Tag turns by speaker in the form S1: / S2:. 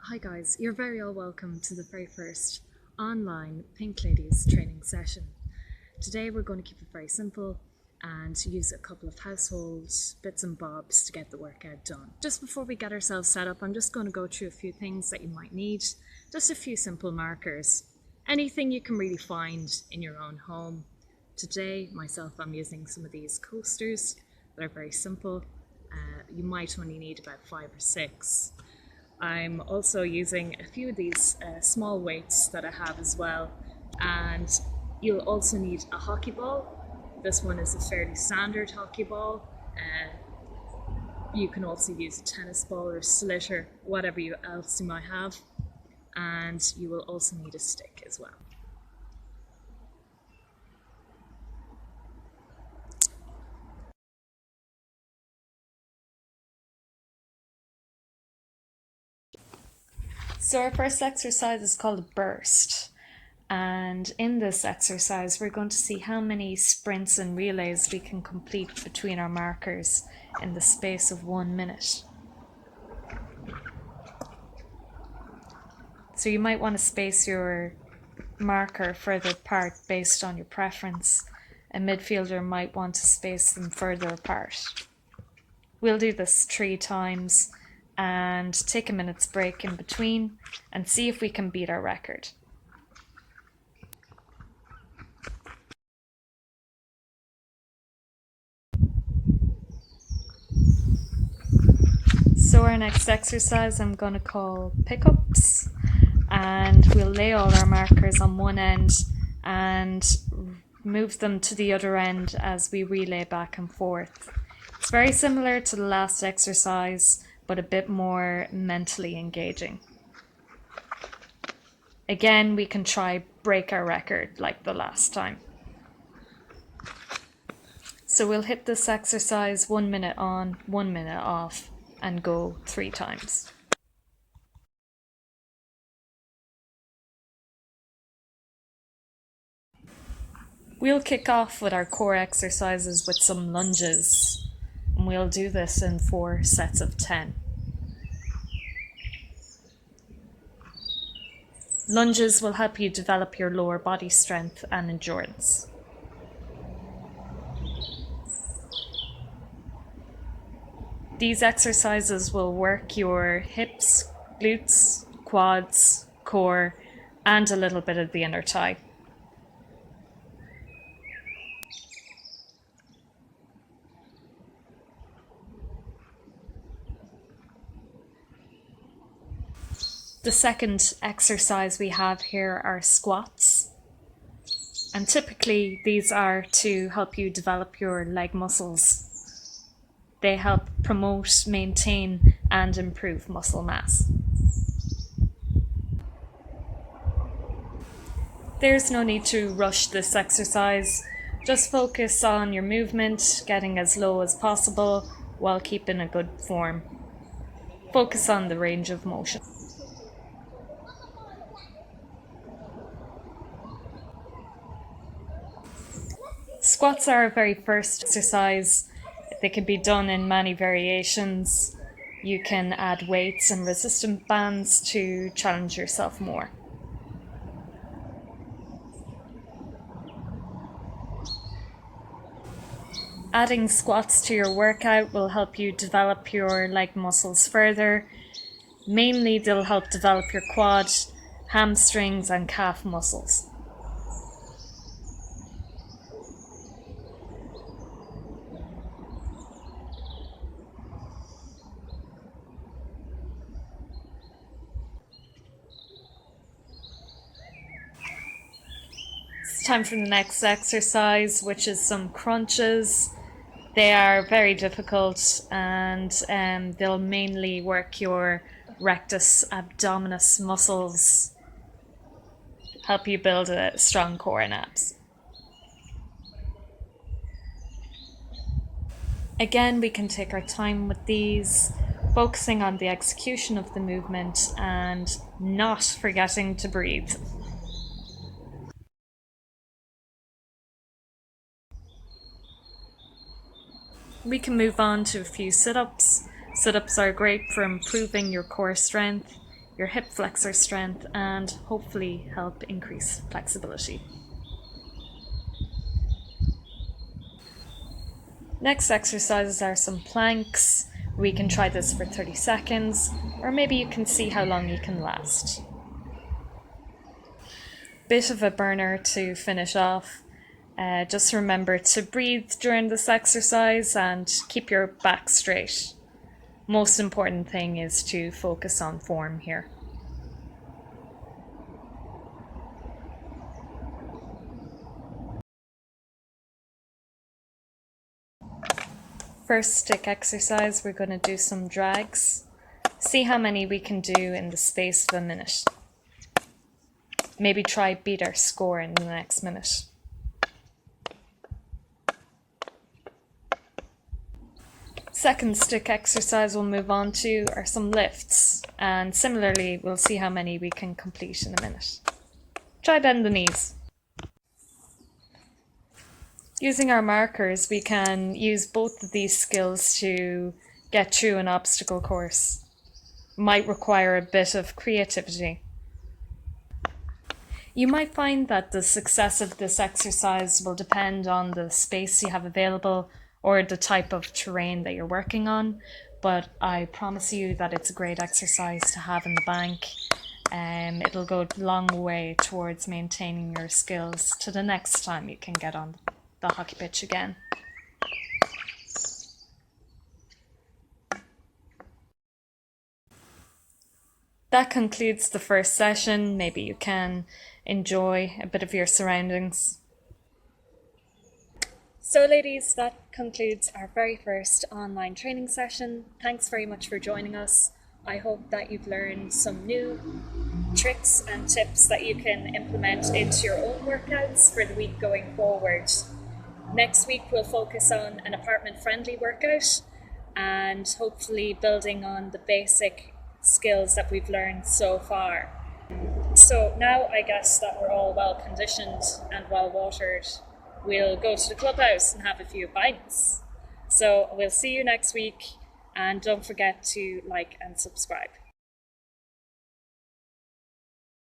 S1: Hi guys, you're very all welcome to the very first online Pink Ladies training session. Today we're going to keep it very simple and use a couple of household bits and bobs to get the workout done. Just before we get ourselves set up, I'm just going to go through a few things that you might need. Just a few simple markers. Anything you can really find in your own home. Today, myself, I'm using some of these coasters that are very simple. You might only need about 5 or 6. I'm also using a few of these small weights that I have as well, and you'll also need a hockey ball. This one is a fairly standard hockey ball. You can also use a tennis ball or a slitter, whatever else you might have, and you will also need a stick as well. So our first exercise is called a burst. And in this exercise, we're going to see how many sprints and relays we can complete between our markers in the space of 1 minute. So you might want to space your marker further apart based on your preference. A midfielder might want to space them further apart. We'll do this 3 times and take a minute's break in between and see if we can beat our record. So our next exercise I'm going to call pickups, and we'll lay all our markers on one end and move them to the other end as we relay back and forth. It's very similar to the last exercise, but a bit more mentally engaging. Again, we can try break our record like the last time. So we'll hit this exercise 1 minute on, 1 minute off, and go 3 times. We'll kick off with our core exercises with some lunges, and we'll do this in 4 sets of 10. Lunges will help you develop your lower body strength and endurance. These exercises will work your hips, glutes, quads, core, and a little bit of the inner thigh. The second exercise we have here are squats. And typically these are to help you develop your leg muscles. They help promote, maintain, and improve muscle mass. There's no need to rush this exercise. Just focus on your movement, getting as low as possible while keeping a good form. Focus on the range of motion. Squats are our very first exercise. They can be done in many variations. You can add weights and resistance bands to challenge yourself more. Adding squats to your workout will help you develop your leg muscles further. Mainly, they'll help develop your quad, hamstrings, and calf muscles. It's time for the next exercise, which is some crunches. They are very difficult, and they'll mainly work your rectus abdominis muscles, help you build a strong core and abs. Again, we can take our time with these, focusing on the execution of the movement and not forgetting to breathe. We can move on to a few sit-ups. Sit-ups are great for improving your core strength. your hip flexor strength and hopefully help increase flexibility. Next exercises are some planks. We can try this for 30 seconds, or maybe you can see how long you can last. Bit of a burner to finish off. Just remember to breathe during this exercise and keep your back straight. Most important thing is to focus on form here. First stick exercise, we're going to do some drags. See how many we can do in the space of a minute. Maybe try beat our score in the next minute. Second stick exercise we'll move on to are some lifts, and similarly we'll see how many we can complete in a minute. Try bend the knees. Using our markers, we can use both of these skills to get through an obstacle course. Might require a bit of creativity. You might find that the success of this exercise will depend on the space you have available or the type of terrain that you're working on, but I promise you that it's a great exercise to have in the bank. It'll go a long way towards maintaining your skills to the next time you can get on the hockey pitch again. That concludes the first session. Maybe you can enjoy a bit of your surroundings. So ladies, that concludes our very first online training session. Thanks very much for joining us. I hope that you've learned some new tricks and tips that you can implement into your own workouts for the week going forward. Next week we'll focus on an apartment-friendly workout and hopefully building on the basic skills that we've learned so far. So now I guess that we're all well conditioned and well watered, we'll go to the clubhouse and have a few pints. So we'll see you next week, and don't forget to like and subscribe.